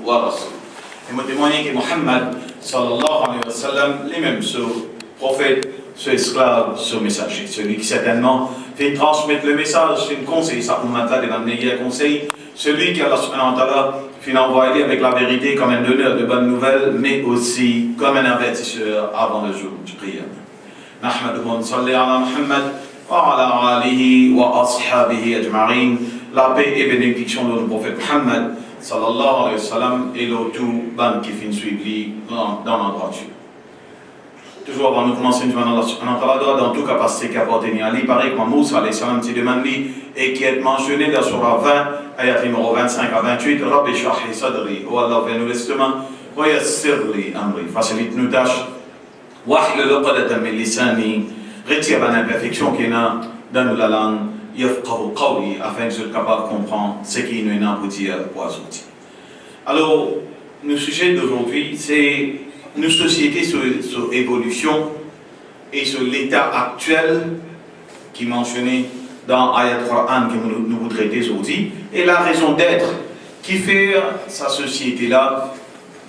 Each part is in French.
wa rasoul. Et me témoigner que Mohammed sallallahu alayhi wa sallam, lui-même, ce prophète, ce esclave, ce messager, celui qui certainement fait transmettre le message, c'est une conseil, ça ummat là devant le meilleur conseil, celui qui Allah subhanahu wa ta'ala finit envoyé avec la vérité comme un donneur de bonnes nouvelles, mais aussi comme un avertisseur avant le jour du prière. نحمده ونصلي على محمد وعلى آله وأصحابه أجمعين. La paix et bénédiction de notre prophète Muhammad sallallahu alayhi wa sallam et le tout ban qui finit suivi dans la droiture. Toujours avant de commencer, nous demandons dans toute capacité qu'apporter à lui, pareil que Moussa alayhi salam te demande et qui est mentionné dans Surah 20, ayat numéro 25 à 28, Rabbi shrah li sadri, oh Allah, fais-nous l'estomac, wa yassir li amri, facilite-nous tâches. Wahlul uqdatan min lisani, retire l'imperfection qu'il y a dans la langue, yafqahu qawli, afin que je sois capable de comprendre ce qui nous est pour dire pour ajouter. Alors, le sujet d'aujourd'hui, c'est une société sur évolution et sur l'état actuel qui est mentionné dans Ayat Quran que nous vous traitons aujourd'hui, et la raison d'être qui fait sa société-là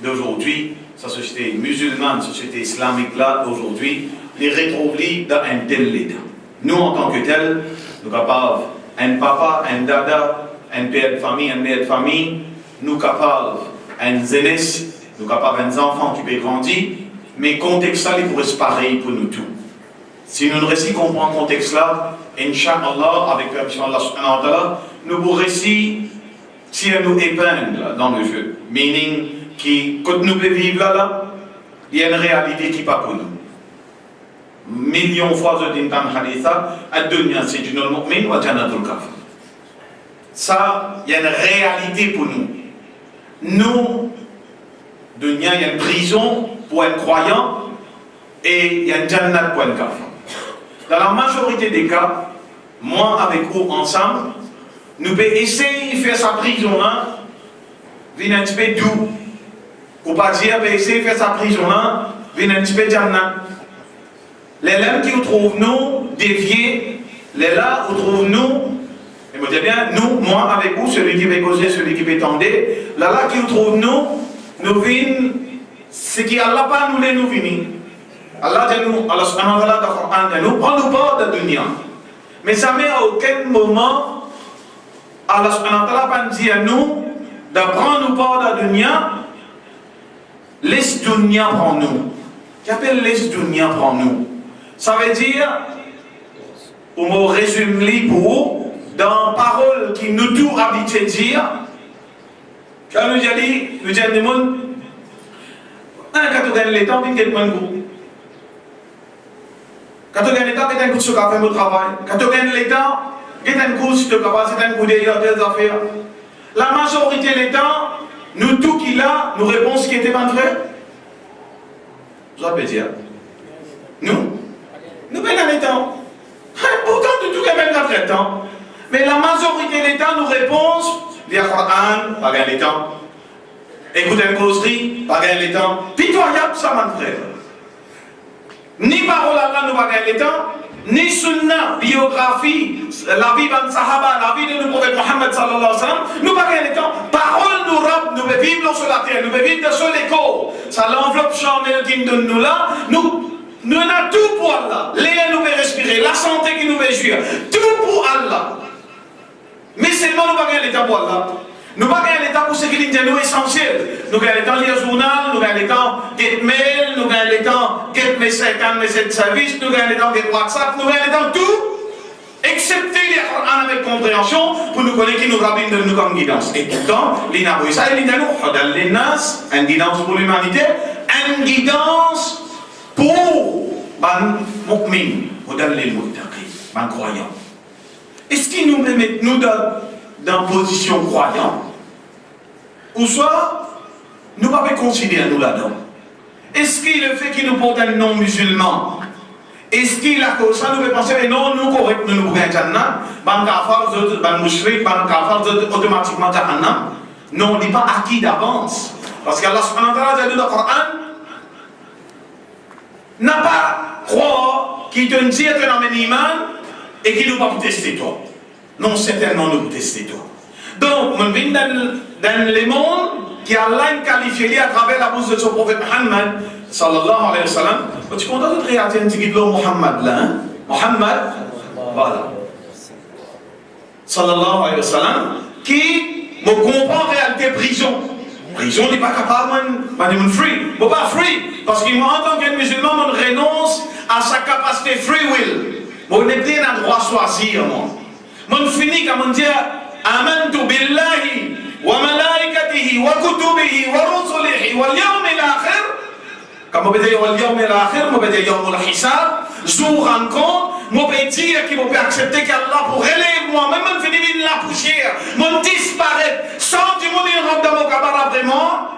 d'aujourd'hui, sa société musulmane, société islamique là aujourd'hui, les retrouver dans un tel état. Nous, en tant que tel, nous sommes capables, un papa, un dada, un père de famille, un mère de famille, nous sommes capables, un jeunesse, nous sommes capables, un enfant qui peut grandir, mais le contexte là, il pourrait se pareil pour nous tous. Si nous ne réussissons à comprendre le contexte là, Inch'Allah, avec permission d'Allah subhanahu wa ta'ala, nous pourrons réussir tirer nos épingles dans le jeu. Meaning, quand nous pouvons vivre là, il y a une réalité qui n'est pas pour nous. Millions de fois, je dis dans le hadith, ad-dunya sijnul mu'min wa jannatul kafir. Ça, il y a une réalité pour nous. Nous, dunya, il y a une prison pour un croyant et il y a une jannat pour un kafir. Dans la majorité des cas, moi avec vous ensemble, nous pouvons essayer de faire sa prison là, venir un petit peu doux. Pour pas dire, essayer de faire sa prison là, venir un petit peu jannat. Les lames qui nous trouvent nous déviés, les là où trouvent nous, et vous dites bien, nous, moi avec vous, celui qui veut causer, celui qui veut tendre, là qui nous trouve nous venons, ce qui Allah pas nous les nous venir. Allah dit nous, Allah subhanahu wa ta'ala dans le Coran, nous prends-nous pas de dunya. Mais ça met à aucun moment, Allah subhanahu wa ta'ala pas dit à nous, de prendre-nous pas de dunya, laisse dunya prendre nous. Qu'appelle laisse dunya prendre nous? Ça veut dire, pour me résumer pour dans parole qui nous tout habitué dire, quand nous dit, nous disons, quand tu gagnes le temps, tu gagnes le goût. Quand tu gagnes le temps, tu gagnes le goût sur le travail. Quand tu gagnes le temps, tu gagnes le goût sur le travail, c'est un goût des affaires. La majorité des temps, nous tout qui là, nous répondons ce qui était pas vrai. Vous avez dire, nous gagnons le temps. Pourtant, tout est même dans le temps. Mais la majorité des temps, nous répondons, lire Coran, pas gagner le temps. Écouter une causerie, pas gagner le temps. Pitoyable, ça m'a frère. Ni parole à Allah, nous pas gagner le temps, ni sunna, biographie, la vie d'un sahaba, la vie de notre prophète Mohammed sallallahu alayhi wa sallam, nous pas gagner le temps. Parole nous rap, nous vivons sur la terre, nous vivons sur l'écho. Ça l'enveloppe charnelle qui nous donne nous là, nous avons tout pour Allah. L'air nous peut respirer, la santé qui nous peut jouir, tout pour Allah. Mais seulement nous pas gagner le temps pour Allah. Nous pas gagner le temps pour ce qui est nous essentiel. Nous gagnons le temps de lire le journal, nous gagnons le temps de get mail, nous gagnons le temps de get message de service, nous gagnons le temps de get WhatsApp, nous gagnons le temps de tout, excepté les Coran avec compréhension pour nous connaître qui nous rabine de nous comme guidance. Et pourtant, l'inaboïsa et l'inaboïsa, une guidance pour l'humanité, une guidance pour les mu'min, pour les muttaqi, les croyants. Est-ce qu'il nous met nous dans position croyante? Ou soit, nous ne pouvons pas considérer nous là-dedans. Est-ce qu'il le fait qu'il nous porte un nom musulman? Est-ce qu'il a cause ça, nous pouvons penser, mais non, nous correct, nous pouvons être Jannah, ban kafar, ban mushrik, ban kafar, automatiquement Jannah. Non, on n'est pas acquis d'avance. Parce qu'Allah subhanahu wa ta'ala dit dans le Coran, n'a pas croire qu'il te dit que dans un iman et qu'il ne va pas tester toi. Non, certainement nous tester toi. Donc, on vient dans le monde qui Allah qualifié à travers la bouche de son prophète Muhammad, sallallahu alayhi wa sallam. Tu comptes notre réalité un petit peu Muhammad là, hein? Muhammad, voilà. Sallallahu alayhi wa sallam, qui me comprend en réalité prison. Prison n'est pas capable de me free. Je ne pas free. Parce qu'en tant que musulman, je renonce à sa capacité free will. Je n'ai pas un droit à choisir. Je finis comme on dit Amantu billahi wa malaikatihi wa kutubihi wa rusulihi wa yawmil akhir. Comme on peut dire wa yawmil akhir, on peut dire yawmul hisab. Je me rends compte, je peux dire qu'il peut accepter qu'Allah pour relever moi, même si je finis la poussière, je disparaître, sans du monde rentre dans mon cabaret après moi.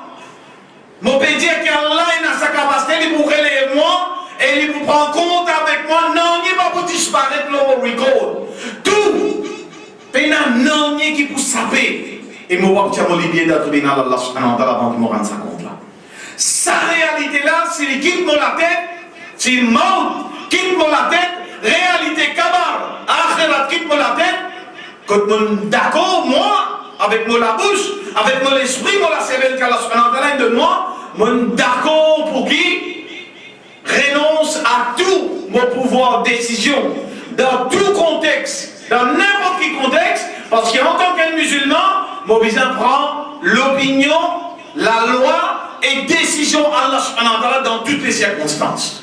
Je peux dire qu'Allah a sa capacité pour relever moi et il vous prend compte avec moi. Non, il ne va pas disparaître le record. Tout, il y a un qui peut saper. Et je vais obtenir mon libye d'être bien à Allah subhanahu wa ta'ala avant qu'il me rende sa compte là. Sa réalité là, c'est qu'il quitte la tête, c'est une mort. Quitte-moi la tête, réalité kabar, akhirat quitte-moi la tête, quand mon d'accord, moi, avec mon la bouche, avec mon esprit, mon la cervelle qu'Allah subhanahu wa ta'ala de moi, mon d'accord pour qui renonce à tout mon pouvoir de décision, dans tout contexte, dans n'importe quel contexte, parce qu'en tant qu'un musulman, mon besoin prend l'opinion, la loi et décision Allah subhanahu wa ta'ala dans toutes les circonstances.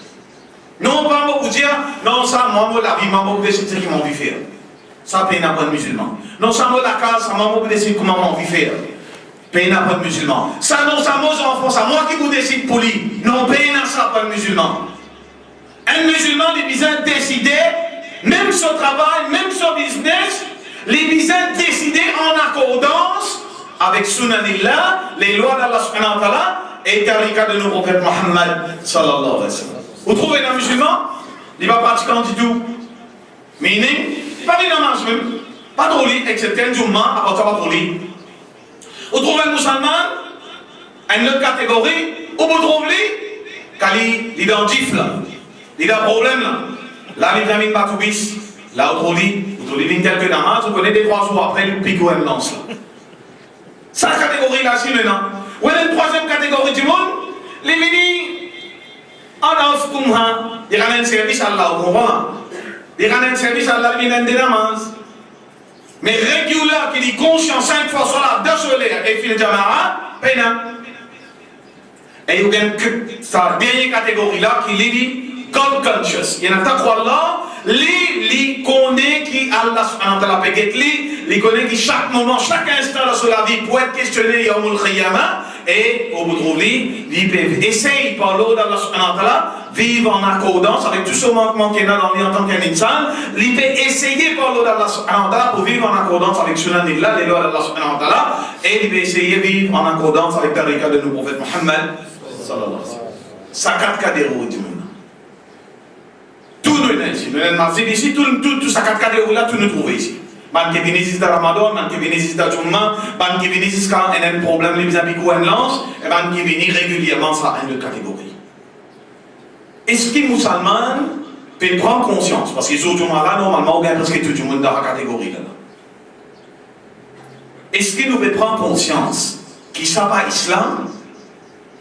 Non, pas moi vous dire, non, ça, moi, la vie, moi, vous décidez comment on vit faire. Ça, paye n'a pas de musulman. Non, ça, moi, la case, ça, moi, vous décidez comment on vit faire. Paye n'a pas de musulman. Ça, non, ça, moi, enfants, ça, moi qui vous décide pour lui. Non, paye n'a ça, pas de musulman. Un musulman, il a besoin de décider, même son travail, même son business, il a besoin de décider en accordance avec Sunanillah, les lois d'Allah subhanahu wa ta'ala et tariqa de nos prophètes Muhammad sallallahu alayhi wa sallam. Vous trouvez un musulman, il va pratiquer du tout. Meaning, il va venir en marche même. Pas trop lit, excepté un Jumma, à part ça, pas trop lit. Vous trouvez un musulman, une autre catégorie, où vous trouvez, car il est en gif là. Il a un problème là. Là, il vient pas tout bis. Là, vous trouvez quelques damas, vous connaissez des 3 jours après, il pique ou elle lance là. C'est la catégorie là, si maintenant. Vous avez une troisième catégorie du monde, les vénis. Il y a un service à Allah, vous comprenez? Il y a un service à Allah, il y a des namaز. Mais régulier, qui dit conscience 5 fois sur la 2 solaire et fil jamara, peina. Et il y a une dernière catégorie là qui dit God conscious. Il y a un taqwa Allah, li connaît qui Allah subhanahu wa ta'ala peut li connaît qui chaque moment, chaque instant sur la vie pour être questionné yawmul khiyama. Et au bout de l'oubli, il essaye par l'eau d'Allah subhanahu wa ta'ala vivre en accordance avec tout ce manquement qu'il y a dans lui en tant qu'un insan. Il peut essayer par l'eau d'Allah subhanahu wa ta'ala pour vivre en accordance avec Sunanillah, les lois d'Allah subhanahu wa ta'ala. Et il peut essayer de vivre en accordance avec le tariqa de nos prophètes Muhammad sallallahu alayhi wa sallam. Ça 4 cas des roues du monde. Tout nous est ici. Nous sommes ici, tout ça 4 cas des roues là, tout nous trouve ici. Man qui vient ici dans Ramadan, man qui vient ici dans Jumma, man qui vient ici quand il y a un problème, les amis qui ont un lance, et man qui vient régulièrement, ça a une autre catégorie. Est-ce que les musulmans peuvent prendre conscience? Parce qu'ils ont là, normalement, on gagne presque tout le monde dans la catégorie là. Est-ce que nous pouvons prendre conscience qu'il ne pas l'islam?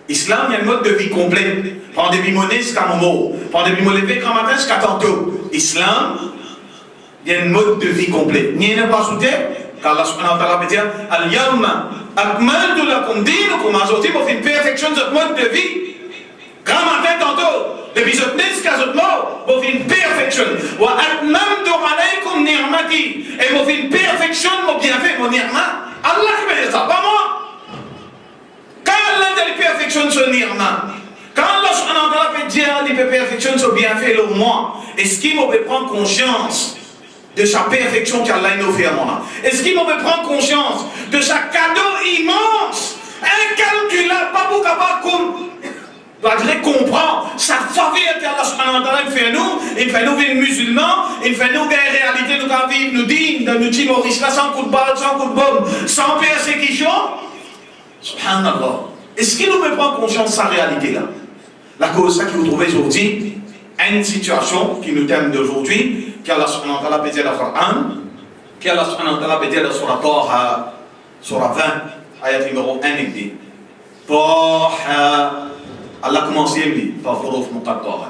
L'islam, il y a un mode de vie complet. Prendre des bimonées jusqu'à mon mot. Prendre des bimonées grand matin jusqu'à tantôt. Islam, il y a un mode de vie complet. N'y a pas ajouté, car Allah subhanahu wa ta'ala peut dire Al-Yawma akmaltu lakum dinakum, aujourd'hui, on fait une perfection de ce mode de vie. Grand matin tantôt, depuis ce temps jusqu'à ce mot, on fait une perfection. Wa atmamtu alaykum ni'mati, et on fait une perfection de mon bienfait, mon ni'ma. Allah qui fait ça, pas moi. Quand Allah perfectionne ce ni'ma, quand Allah subhanahu wa ta'ala peut dire qu'il peut perfectionner ce bienfait, le moi, est-ce qu'il peut prendre conscience de sa perfection qu'Allah nous fait à mon âme? Est-ce qu'il peut prendre conscience de sa cadeau immense, incalculable, pas pour capable comprendre sa faveur qu'Allah subhanahu wa ta'ala fait nous, il fait nous vivre musulmans, il fait nous des réalités, nous vivre nous dignes, nous timoristes là, sans coup de balle, sans coup de bombe, sans persécution. Subhanallah. Est-ce qu'il nous peut prendre conscience de sa réalité là? La cause ça que vous trouvez aujourd'hui, une situation qui nous thème d'aujourd'hui, qu'Allah subhanahu wa ta'ala peut dire dans le Coran, qu'Allah subhanahu wa ta'ala peut dire dans Surah Taha, Surah 20, ayat numéro 1 et 2. Allah commencé par huruf muqatta'a.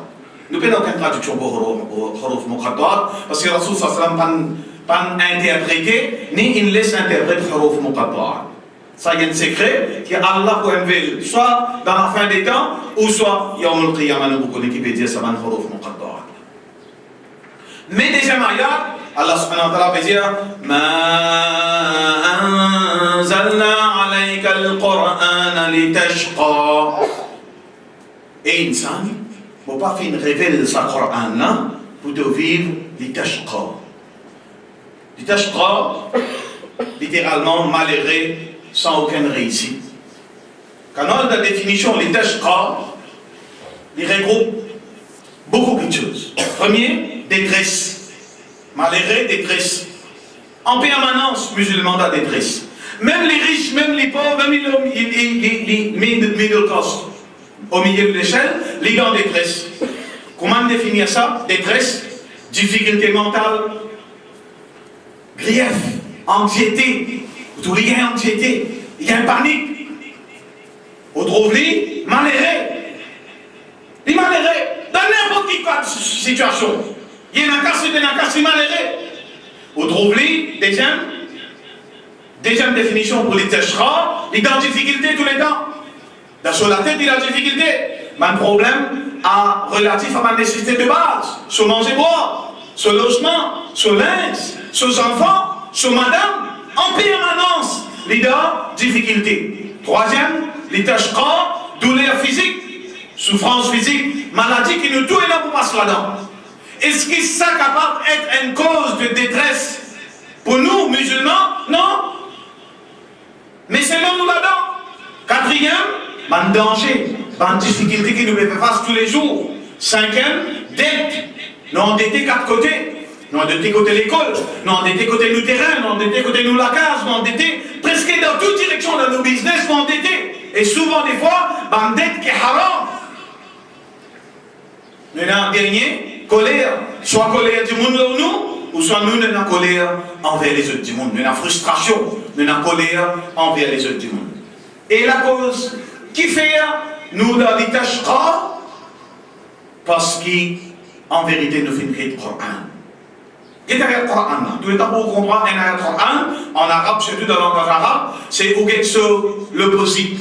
Nous n'avons aucune traduction pour huruf muqatta'a parce que Rasul sallallahu alayhi wa sallam pas interprété ni il laisse interpréter huruf muqatta'a. Ça y est un secret que Allah peut enlever soit dans la fin des temps ou soit Yawm al-Qiyamah, nous connaissons qui peut dire ça va huruf muqatta'a. Mais deuxième ayat, Allah subhanahu wa ta'ala peut dire Ma anzalna alayka al-Qur'ana litashqa. Et insan, il ne faut pas faire une révèle sa Qur'an là pour te vivre litashqa. Litashqa, littéralement malheureux sans aucune réussite. Quand on a la définition litashqa, il regroupe beaucoup de choses. Premier, détresse. Malheureux, détresse. En permanence, musulman de détresse. Même les riches, même les pauvres, même les middle class, au milieu de l'échelle, les gens en détresse. Comment définir ça? Détresse, difficulté mentale, grief, anxiété. Vous trouvez anxiété, il y a une panique. Vous trouvez malheureux. Les malheureux, dans n'importe quelle situation. Il y a un cas, c'est malheureux. Vous trouvez, deuxième définition pour les teshra, il y a des difficultés tous les temps. Sur la tête, il y a des difficultés. Mais un problème relatif à ma nécessité de base, sur manger boire, sur logement, sur linge, sur enfants, sur madame, en permanence, il y a des difficultés. Troisième, les teshra, douleur physique, souffrance physique, maladie qui nous touche et nous passe là-dedans. Est-ce que ça est capable d'être une cause de détresse pour nous, musulmans? Non. Mais c'est nous là-dedans. Quatrième, un danger, une difficulté qui nous fait face tous les jours. Cinquième, dette. Nous endettés quatre côtés. Nous endettés côté l'école, nous endettés côté nos terrains, nous endettés côté nous la case, nous endettés presque dans toute direction de nos business, nous endettés. Et souvent, des fois, une dette qui est haram. Nous avons un dernier, colère. Soit colère du monde là nous, ou soit nous avons colère envers les autres du monde. Nous avons frustration, nous avons colère envers les autres du monde. Et la cause qui fait nous dans les tâches rares, parce qu'en vérité nous faisons le Coran. Qu'est-ce que le Coran? Tout le temps pour comprendre un Coran, en arabe, surtout dans le langage arabe, c'est où est l'opposite,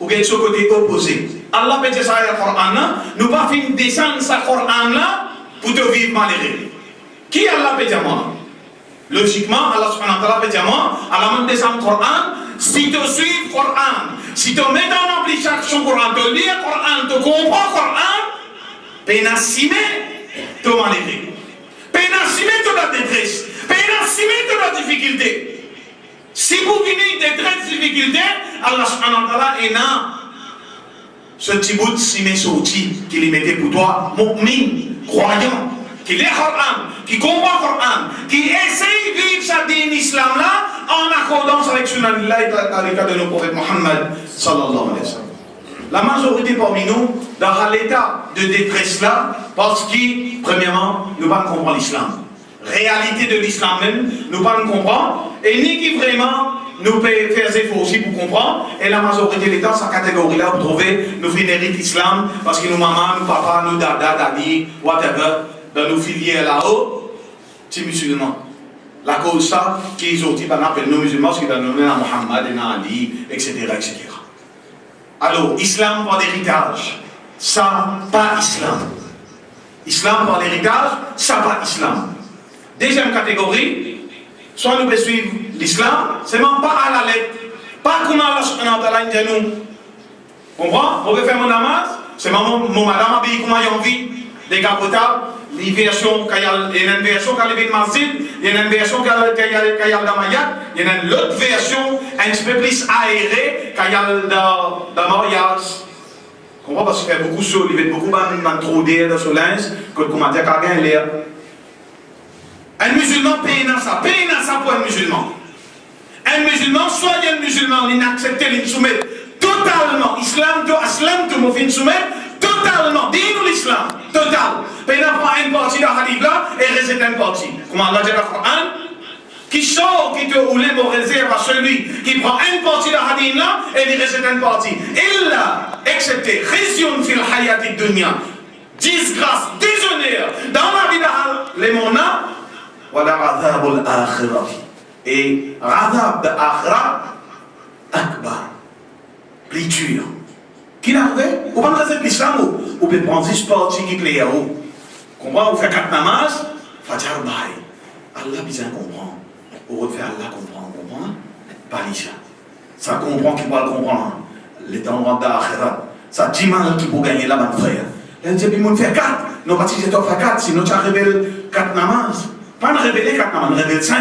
où est ce côté opposé. Allah peut dire ça dans le Coran, nous ne pas faire descendre ce Coran là pour te vivre malheureux. Qui Allah peut dire moi? Logiquement, Allah subhanahu wa ta'ala peut dire moi, Allah m'a descendre le Coran, si tu suis le Coran, si tu mets en application le Coran, tu lis le Coran, tu comprends le Coran, pénassime, tu es malheureux. Pénassime, tu as la détresse. Pénassime, tu as la difficulté. Si vous venez détresse, difficulté, Allah subhanahu wa ta'ala est là. Ce petit bout de ciment sorti qu'il mettait pour toi, mu'min, croyant, qui lit le Coran, qui comprend le Coran, qui essaye de vivre sa dîne islam là en accordance avec Sunnah dans le cas de nos prophètes Mohammed sallallahu alayhi wa sallam. La majorité parmi nous, dans l'état de détresse là, parce que, premièrement, nous ne comprenons pas l'islam. Réalité de l'islam même, nous ne comprenons pas, et ni qui vraiment nous peut faire des efforts aussi pour comprendre, et la majorité des temps, cette catégorie-là, vous trouvez, nous vénérons l'islam, parce que nous maman, nous papa, nous dada, dadi, whatever, dans nos filières là-haut, c'est musulmans. La cause ça, qu'ils ont dit, on appelle nos musulmans, parce qu'ils ont nommé à Mohammed, à Ali, etc., etc. Alors, islam par l'héritage, ça, pas islam. Islam par l'héritage, ça, pas islam. Deuxième catégorie, soit nous pouvons suivre l'islam, c'est même pas à la lettre, pas comme Allah subhanahu wa ta'ala dit nous. Comprends? On veut faire mon namaz, c'est mon madame habille comme il y a envie, décapotable, les versions, il y a une version qui est dans le masjid, il y a une version qui est dans Mayat, il y a une autre version un petit peu plus aérée qui est dans Mariage. Comprends? Parce qu'il y a beaucoup de choses, il y a beaucoup de trop d'air dans ce linge, que comment dire qu'il y a l'air. Un musulman paye dans ça pour un musulman. Un musulman, soit il y a un musulman, il n'accepte, il soumet totalement. Islam, tu m'as fait soumettre totalement. Dis-nous l'islam, total. Il prend une partie de la hadith là et reste une partie. Comment Allah dit dans le Coran? qui sort, qui te roule, me réserve à celui qui prend une partie de la hadina et il reste une partie. Il a accepté, résion fil hayati dunya, disgrâce, déshonneur dans la vie de les mona, voilà radhabul akhirah. Et radhab de akhirah, akbar, plus dur. Qui n'a fait? Ou pas de l'islam, ou peut prendre juste partie qui est là. Comprends, vous faites 4 namaz, fajar baï. Allah bien comprend. Ou refaire Allah comprend. Pas l'isha. Ça comprend qui va le comprendre. Les temps d'Akhira. Ça dit mal qui peut gagner là, mon frère. Elle dit, il fait 4. Non, parce que j'ai fait 4, sinon tu as révélé 4 namaz. Pas de révéler 4 namaz, révèle 5.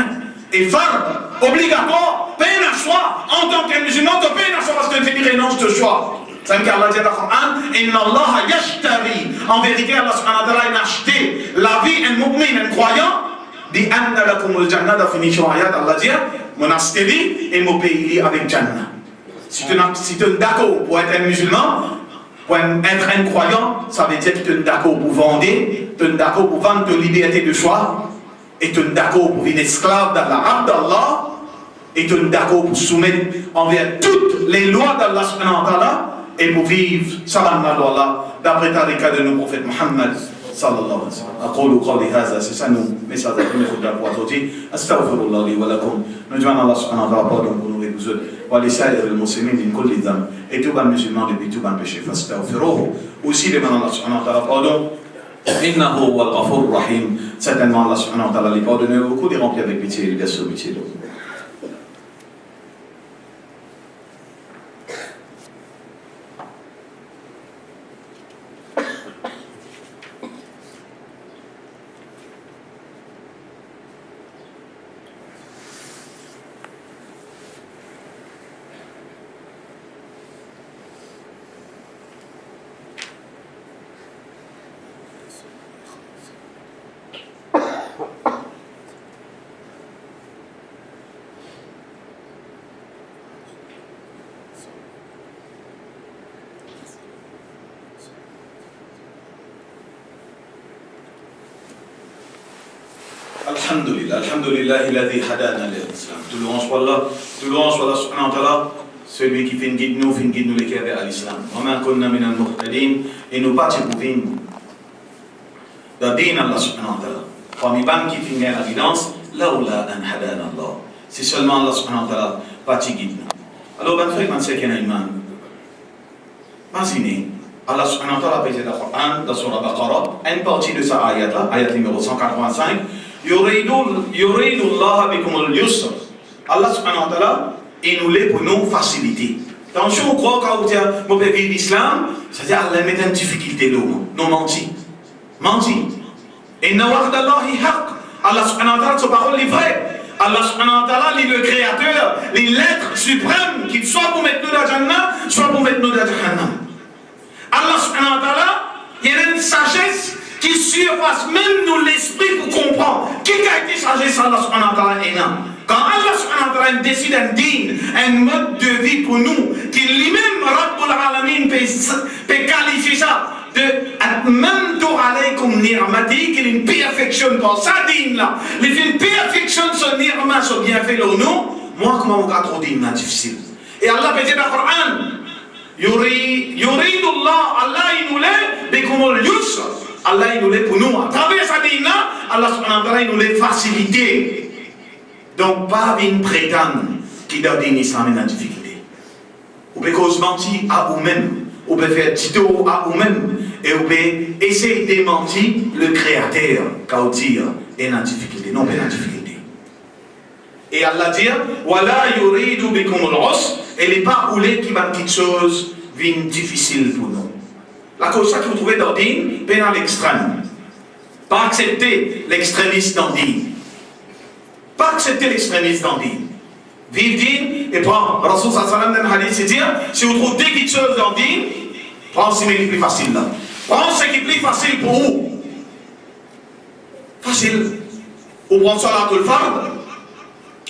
Et fard, obligatoire, paye un choix. En tant que musulman, tu payes un choix parce que tu dis renonce de choix. C'est ce qu'Allah dit dans le Coran. Inna Allah yashtari. En vérité, Allah subhanahu wa ta'ala a acheté la vie d'un mu'min, un croyant. Dit anna lakumul jannah, dans finition ayat, Allah dit, mon astérie et mon pays avec Jannah. Si tu es d'accord pour être un musulman, pour être un croyant, ça veut dire que tu es d'accord pour vendre, tu es d'accord pour vendre ta liberté de choix, et tu es d'accord pour être esclave d'Allah, d'Allah, et tu es d'accord pour soumettre envers toutes les lois d'Allah subhanahu wa ta'ala, et pour vivre salam Allah d'après tariqa de nos prophètes Muhammad sallallahu alayhi wa sallam. Aqulu qawli hadha, c'est ça nous message de nous pour aujourd'hui. Astaghfirullah li wa lakum. Nous demandons Allah subhanahu wa ta'ala pardon pour nous et vous autres. Wa li sa'ir al-muslimin min kulli dhanb. Et tout ban musulman depuis tout ban péché. Fastaghfiruhu. Aussi demandons Allah subhanahu wa ta'ala pardon. Innahu huwa al-ghafur rahim. Certainement Allah subhanahu wa ta'ala les pardonne beaucoup, les remplit avec pitié et les laisse pitié. Alhamdulillah, alladhi hadana l'islam. Tout louange pour Allah, subhanahu wa ta'ala, celui qui fait une guide nous les qui à l'islam. Wa ma kunna min al-muhtadin, et nous partis pour vivre dans din Allah subhanahu wa ta'ala. Parmi ban qui fait une évidence, là où la an hadana Allah. C'est seulement Allah subhanahu wa ta'ala parti guide nous. Alors, ban frère, man sait qu'il y a un iman. Imaginez, Allah subhanahu wa ta'ala a dit dans le Coran, dans Surah Baqarah, une partie de sa ayat là, ayat numéro 185, Yuridu Allah bikum al-yusr. Allah subhanahu wa ta'ala, il nous l'est pour nous faciliter. Dans ce qu'on croit quand on dit, mon bébé l'islam, c'est-à-dire Allah met une difficulté là, non menti. Et nawaq d'Allahi haq. Allah subhanahu wa ta'ala, sa parole est vraie. Allah subhanahu wa ta'ala, il est le créateur, l'être suprême, qui soit pour mettre nous dans Jannah, soit pour mettre nous dans Jahannam. Allah subhanahu wa ta'ala, il y a une sagesse qui surpasse même nous l'esprit pour comprendre. Qui a été sagesse Allah subhanahu wa ta'ala est là. Quand Allah subhanahu wa ta'ala décide un digne, un mode de vie pour nous, qui lui-même, Rabbul Alamin, peut qualifier ça de Atmamtu alaykum ni'mati, qu'il une perfection dans sa digne là. Il fait une perfection sur ni'ma, sur bienfait là, nous. Moi, comment on va trop digne difficile. Et Allah peut dire dans le Coran, Yuridu Allah, il nous l'est, bikumul yusr. Allah il nous l'est pour nous. À travers sa dîne là, Allah subhanahu wa ta'ala il nous l'est facilité. Donc pas une prétendre qui donne l'islam une difficulté. Ou peut cause mentir à vous-même, ou peut faire tito à vous-même, et vous peut essayer de mentir le créateur, quand dire est une difficulté, non pas une difficulté. Et Allah dit, Wala yuridu bikumul usr, et il n'est pas roulé qui va quelque chose d'une difficile pour nous. La cause que vous trouvez dans Dine, c'est dans l'extrême. Pas accepter l'extrémisme dans Dine. Pas accepter l'extrémisme dans Dine. Vive Dine et prends. Rasul sallam dans le hadith, c'est dire, si vous trouvez des petites choses dans Dine, prends ce qui est plus facile là. Prends ce qui est plus facile pour vous. Facile. Ou prends ça là tout le fard.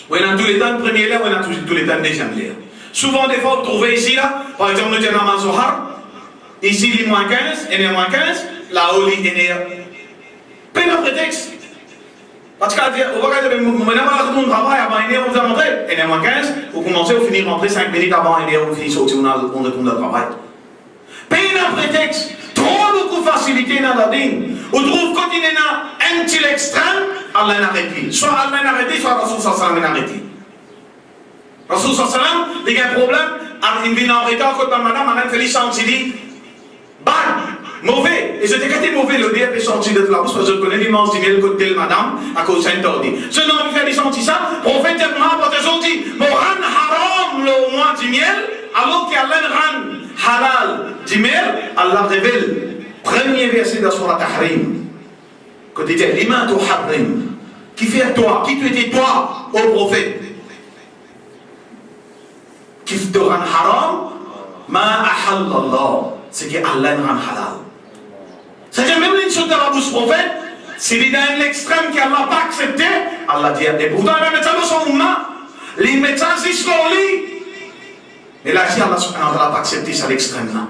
Ou il y a tous les temps de premier l'air, ou il y a tous les temps de deuxième l'air. Souvent, des fois, vous trouvez ici là, par exemple, nous disons dans Zohar. Ici, il est moins 15, il est moins 15, là-haut, il est peine un prétexte. Parce que vous regardez, vous travail avant une heure, vous rentrez, et moins 15, vous commencez, vous finissez rentrer 5 minutes avant une heure, vous finissez sortir, on retourne au travail. Pays d'un prétexte, trop beaucoup de facilité dans la ligne. On trouve continuellement un petit extrême, Allah n'a arrêté. Soit Allah n'a arrêté, soit Rasul Sallam n'a arrêté. Rasul Sallam, il y a un problème, il vient en retard, quand madame fait les chants, il dit, bad, mauvais. Et je t'ai gâté mauvais, le diable est sorti de la bouche, parce que je connais l'immense du côté de madame, à cause de Saint-Ordi. Je n'ai pas fait des chants, ça, prophète de moi, parce que je dis, mon ran haram, le mois du miel, alors qu'Allah ran halal du miel, Allah révèle. Premier verset de la Surah Tahrim. Quand il dit l'imam tu harrim, qui fait toi, qui tu étais toi, ô prophète, qui te rend haram, ma ahallallah, c'est que Allah rend halal. C'est-à-dire même une chose de la bouche prophète, c'est dans l'extrême qu'Allah n'a pas accepté, Allah dit, et pourtant les médecins de son umma, les médecins s'issolent, mais là, Allah n'a pas accepté ça à l'extrême là.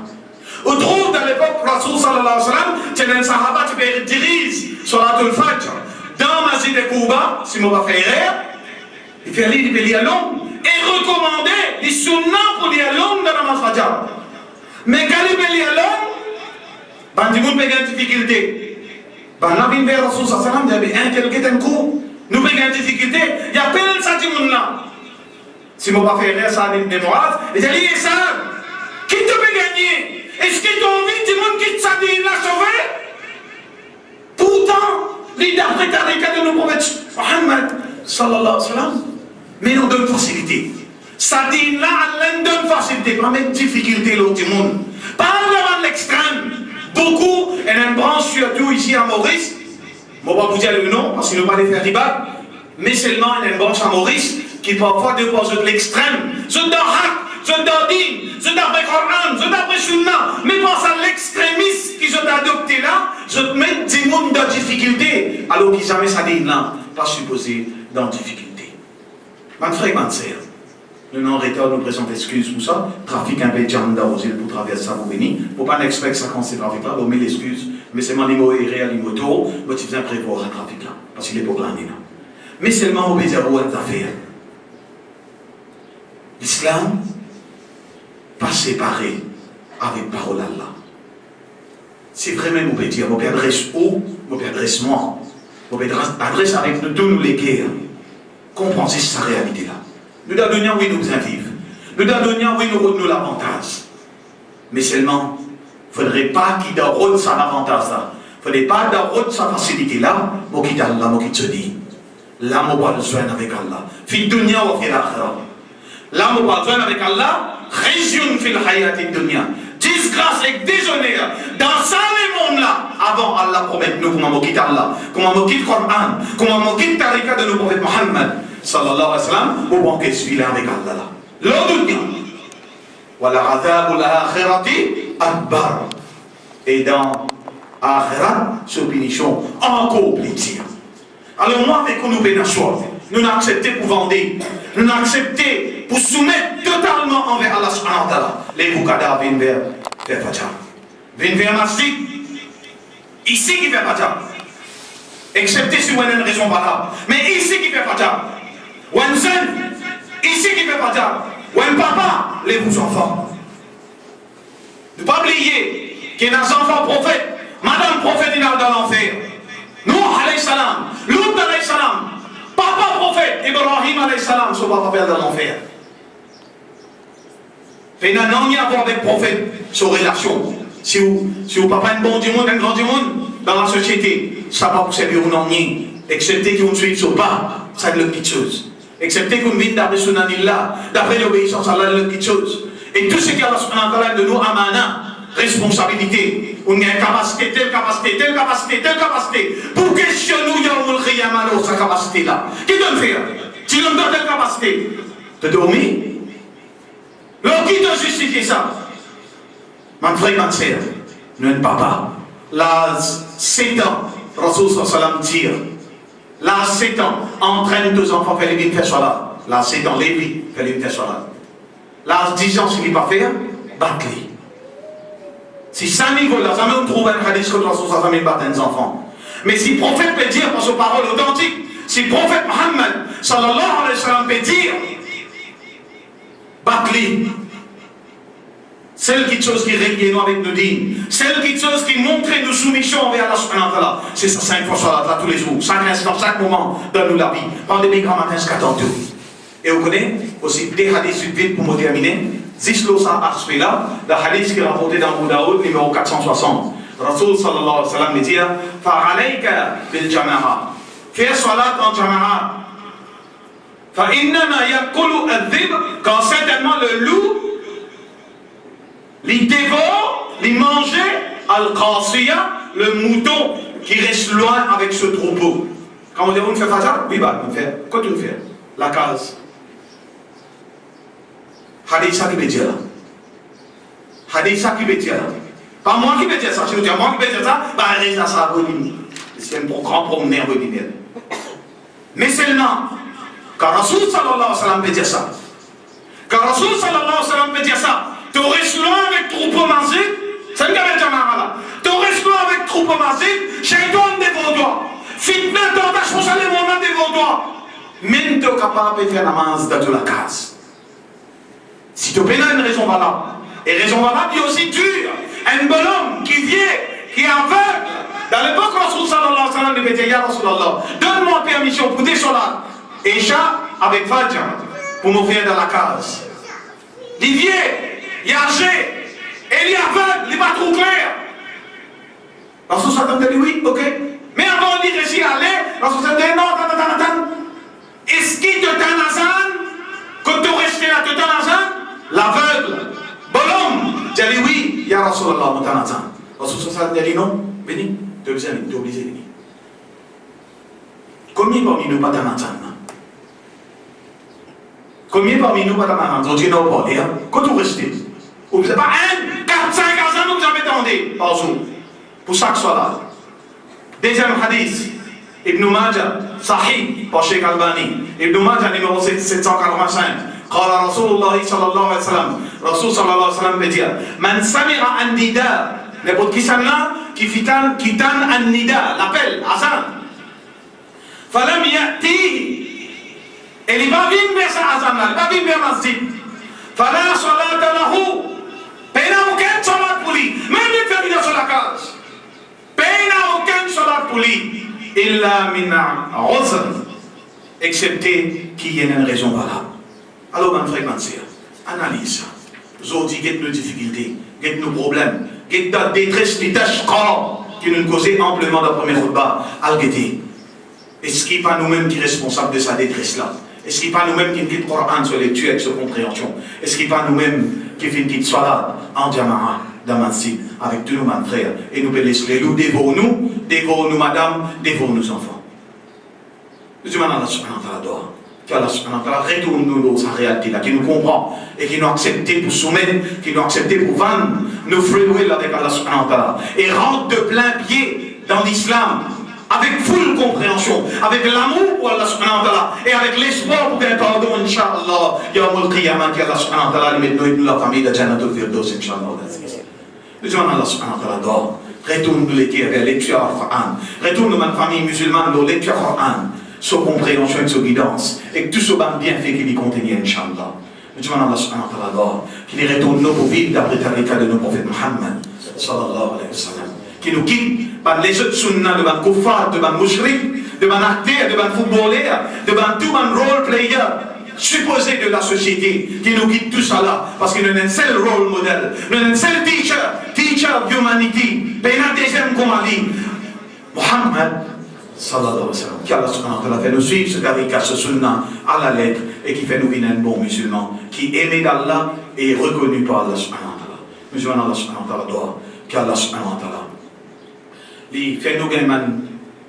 On trouve dans l'époque, Rasul sallallahu alayhi wa sallam, il y a un sahaba qui dirige Salatul Fajr dans Masjid de Kouba, si on va faire, il fait lire les l'homme et recommander les sunnahs pour les l'homme dans la Namaz Fajr. Mais quand il fait l'homme, ben, il y a une difficulté. Ben, là, il y a Rasul sallallahu alayhi wa sallam, il y a un quelqu'un qui est coup, nous avons une difficulté, il y a plein de sentiments là. Si on va faire ça, il y a des mois, il y a des ça, qui te peut gagner? Est-ce que tu as envie du monde qui t'a l'a sauvé? Pourtant, les d'après tarika de nos prophètes, Muhammad, sallallahu alayhi wa sallam, mais nous donne facilité. Ça dit là, Allah donne facilité, pas mettre difficulté l'autre monde. Pas devant l'extrême. Beaucoup, et une branche surtout ici à Maurice, je ne vais pas vous dire le nom, parce qu'il ne va pas les faire débattre, mais seulement une branche à Maurice qui parfois dépose de l'extrême. Je donne haq. Je t'ordine, je t'après Coran, je t'après Sunna, mais pense à l'extrémiste qui je t'ai adopté là, je te mets des mondes de difficulté, alors qu'ils jamais ça dit là, pas supposé dans difficulté. Mon frère et ma sœur, nous n'en retard, nous présentons excuse pour ça, trafic un peu de janda aux îles pour traverser ça, vous béni, pour pas n'expecter ça quand c'est trafic là, vous mettez l'excuse, mais c'est mon limo et réel moto, vous tu viens prévoir un trafic là, parce qu'il est pour l'année là. Mais seulement au bézéro à affaire. L'islam, pas séparé avec parole Allah. C'est vraiment, vous pouvez dire, vous pouvez adresser où, vous pouvez adresser moi, vous pouvez adresser avec nous tous les guerres. Comprenez cette réalité-là. Nous devons donner, oui, nous vivre. Nous devons donner, oui, nous retenons l'avantage. Mais seulement, il ne faudrait pas qu'il donne ça l'avantage-là. Il ne faudrait pas donner sa facilité-là, moi qui Allah, moi qui te dis. Là, moi, pas besoin avec Allah. Fi dunya ou fi l'akhira. Là, moi, pas besoin avec Allah. Région fil hayati dunya. Disgrâce et déshonneur dans ça les mondes là. Avant Allah promet nous comment on quitte Allah, comment on quitte Coran, comment on quitte tarika de nos prophètes Muhammad sallallahu alayhi wa sallam, au bon qu'est-ce qu'il avec Allah là. Le dunya. Wala adhabu l'akhirati akbar. Et dans akhirat, ce punition encore plaisir. Alors moi avec nous bénachouas. Nous n'avons accepté pour vendre, nous n'avons accepté pour soumettre totalement envers Allah subhanahu wa ta'ala. Les Boukada viennent vers Fajr. Viennent vers Masjid. Ici qui fait Fajr. Excepté si vous avez une raison valable. Mais ici qui fait Fajr. Ou un jeune, ici qui fait Fajr. Ou un papa, les vos enfants. Ne pas oublier qu'il y a des enfants prophètes. Madame prophète, il est dans l'enfer. Nuh alayhi salam, Lut alayhi salam. Papa prophète, Ibrahim alayhi salam, son papa père dans l'enfer. Il n'y a rien à voir avec le prophète, sa relation. Si vous papa est un bon du monde, un grand du monde, dans la société, ça va vous servir ou non, excepté que vous ne suivez sur pas, ça c'est une petite chose. Excepté que vous vivez d'après Sunanillah, d'après l'obéissance à Allah, c'est une petite chose. Et tout ce qui a de nous, amana, responsabilité, on a une capacité, telle capacité, telle capacité, telle capacité, pour questionner nous, il sa capacité là. Qui doit le faire? Tu donnes telle capacité de dormir? Alors qui doit justifier ça? Mon frère, ma sœur, nous ne pas. Là, 7 ans, Rasul sallam dit, là, 7 ans, entraîne 2 enfants, fais les faire là. Là, 7 ans, Lévi, fais les faire là. Là, 10 ans, s'il ne pas faire, batte-les. Si ça niveau là, jamais on trouve un hadith que Rasul sallam bat des enfants. Mais si le prophète peut dire par ses paroles authentiques, si le prophète Mohammed sallallahu alayhi wa sallam peut dire Bakli, celle qui chose qui règne nous avec nos dîmes, celle qui chose qui montre nos soumissions envers Allah subhanahu wa ta'ala, c'est ça 5 fois sur la là tous les jours, chaque instant, chaque moment dans nous la vie, pendant les grands matins jusqu'à tantôt. Et vous connaissez aussi des hadiths vite pour me terminer. Zislo sa aspect là, le hadith qui est rapporté dans Abu Daoud numéro 460. Rasul sallallahu alayhi wa sallam me dit Fa'alayka bil jama'a. Fais salat en jama'a. Fa'innama yakulu al-dhib, quand certainement le loup les dévore, les mangeait al-qasiya, le mouton qui reste loin avec ce troupeau. Quand on dit on fait ça, oui, bah, on fait. Quoi tu fais? La case. Hadith ça qui veut dire là. Hadith ça qui veut dire là. Pas moi qui veut dire ça, je veux dire moi qui veut dire ça, bah reste à ça, c'est un grand promeneur de lumière. Mais seulement, quand Rasul sallallahu alayhi wa sallam veut dire ça, quand Rasul sallallahu alayhi wa sallam veut dire ça, tu restes loin avec troupeau masif, c'est une gamelle jamara là. Tu restes loin avec troupeau masif, shaitan devant toi, fitna tentation, ça les moments devant toi. Même tu es capable de faire la manche dans la case. Si tu as une raison valable, et raison valable, il y a aussi dur, un bonhomme qui vient, qui est aveugle. Dans l'époque, Rasul sallallahu alayhi wa sallam lui dit Ya Rasulallah, donne-moi permission pour des solats. Et Isha avec Fajr, pour m'offrir dans la case. Il vient, il est âgé, et il est aveugle, il n'est pas trop clair. Rasul sallallahu alayhi wa sallam dit oui, ok. Mais avant de dire ici, allez, Rasul sallallahu alayhi wa sallam dit non, attends. Est-ce qu'il te tanazane, quand tu restes là, tu tanazane? L'aveugle, bonhomme, tu as dit oui, Ya Rasulallah, mon tanazane. Rasul sallallahu alayhi wa sallam dit non, béni, tu es obligé de venir. Combien parmi nous pas tanazane? Combien parmi nous pas tanazane? On dit non, pas dire, quand tu restes, vous n'avez pas 1, 4, 5 ans, vous avez tendu par jour, pour chaque soir. Deuxième hadith. Ibn Majah, Sahih, par Sheikh Albani. Ibn Majah, numéro 785. قال رسول الله صلى الله عليه وسلم. Rasul صلى الله عليه وسلم peut dire Man samira an nida. N'importe qui s'en là, qui fitan an nida, l'appel, azan. Falam ya'ti. Et il va venir vers sa azan là, il va venir vers masjid. Fala salata lahu. Peina aucun salat pour lui. Même il fait venir sur la case. Peina aucun salat pour lui. Illa mina rozan, excepté qu'il y ait une raison valable. Alors, mon frère, analyse ça. Vous dites nos difficultés, nos problèmes, la détresse, les tâches qui nous causaient amplement dans la première fois. Est-ce qu'il n'est pas nous-mêmes qui sommes responsables de sa détresse-là? Est-ce qu'il n'est pas nous-mêmes qui quitte le Coran sur lecture avec sa compréhension? Est-ce qu'il n'est pas nous-mêmes qui fait une petite salade en diamant dans ma site avec tous nos frères? Et nous laissons les loups, dévorons-nous, madame, dévorons nos enfants. Nous demandons à Allah subhanahu wa ta'ala d'or. Allah subhanahu wa ta'ala retourne-nous dans sa réalité là, qui nous comprend et qui nous accepte pour soumettre, qui nous accepte pour vendre nos frères avec Allah subhanahu wa ta'ala et rentre de plein pied dans l'islam avec full compréhension, avec l'amour pour Allah subhanahu wa ta'ala et avec l'espoir pour un pardon, Inch'Allah. Yawmul Qiyamah, qui Allah subhanahu wa ta'ala lui met nous la famille de Jannatul Firdaus, Inch'Allah. Nous demandons à Allah subhanahu wa ta'ala d'or. Retourne-nous les vers la lecture du Coran. Retourne-nous ma famille musulmane dans la lecture du Coran. Sur compréhension et sur guidance, et que tout ce bienfait qui lui contenait, Inch'Allah. Nous demandons à Allah subhanahu wa ta'ala d'or, qu'il retourne nos vies d'après le cas de nos prophètes Muhammad, sallallahu alayhi wa sallam, qui nous quitte par les autres sunnah de ban kuffar, de ban mushrik, de ban acteur, de ban footballeur, de ban tout ban role player, supposé de la société, qui nous quitte tout ça là, parce qu'il nous a un seul role modèle, nous a un seul teacher of humanity, pénal deuxième comme Ali, Muhammad, sallallahu alayhi wa sallam, qui Allah subhanahu wa ta'ala fait nous suivre ce tariqa, ce sunnah à la lettre et qui fait nous venir un bon musulman qui aimé d'Allah et reconnu par Allah subhanahu wa ta'ala. Musulman Allah subhanahu wa ta'ala doit qu'Allah subhanahu wa ta'ala il fait nous gagner une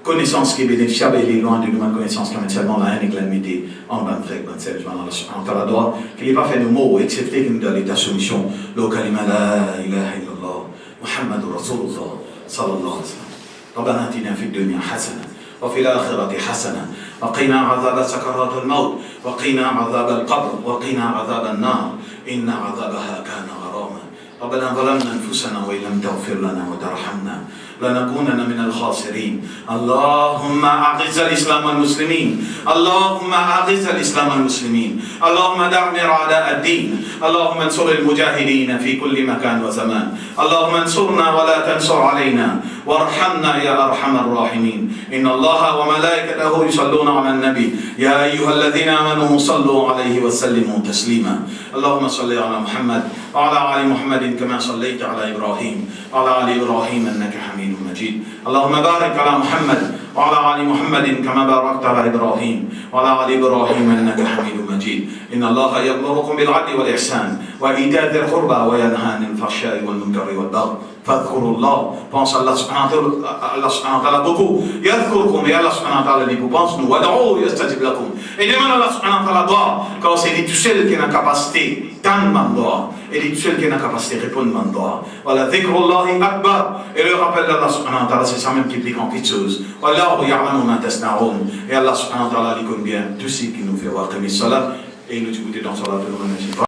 connaissance qui est bénéficiable et il est loin de nous une connaissance qui est seulement la haine et l'amitié en ban frère, ban sel, Allah subhanahu wa ta'ala doit qu'il n'ait pas fait nos mots excepté qu'il nous donne l'état soumission le kalima la ilaha illallah Muhammadur Rasulullah sallallahu alayhi wa sallam. ربنا آتنا في الدنيا حسنة وفي الآخرة حسنة وقنا عذاب سكرات الموت وقنا عذاب القبر وقنا عذاب النار إن عذابها كان غراما ربنا ظلمنا أنفسنا وإن لم تغفر لنا وترحمنا لنكونن من الخاسرين. اللهم أعز الإسلام والمسلمين، اللهم أعز الإسلام والمسلمين، اللهم دمر أعداء الدين، اللهم انصر المجاهدين في كل مكان وزمان، اللهم انصرنا ولا تنصر علينا وارحمنا يا أرحم الراحمين. إن الله وملائكته يصلون على النبي يا أيها الذين آمنوا صلوا عليه وسلموا تسليما. اللهم صل على محمد وعلى آل محمد كما صليت على إبراهيم وعلى آل إبراهيم إنك حميد مجيد. اللهم بارك على محمد وعلى آل محمد كما باركت على إبراهيم وعلى آل إبراهيم إنك حميد مجيد. إن الله يأمركم بالعدل والإحسان وإيتاء ذي القربى وينهى عن الفحشاء والمنكر والبغي فاذكروا الله. Pense Allah subhanahu wa ta'ala beaucoup. Yadhkurkum, et Allah subhanahu wa ta'ala dit, vous pensez nous, wad'ou yastajib lakum. Et demande Allah subhanahu wa ta'ala doit, quand c'est lui tout seul qui a la capacité, tant doit, et lui tout seul qui a la capacité de répondre doit. Voilà, dhikrullahi akbar. Et le rappel d'Allah subhanahu wa ta'ala, c'est ça même qui implique en petites choses. Wallahu ya'lamu ma tasna'un. Et Allah subhanahu wa ta'ala dit comme bien tout ce qui nous fait voir comme salat, et il nous dit dans salat de l'humanité.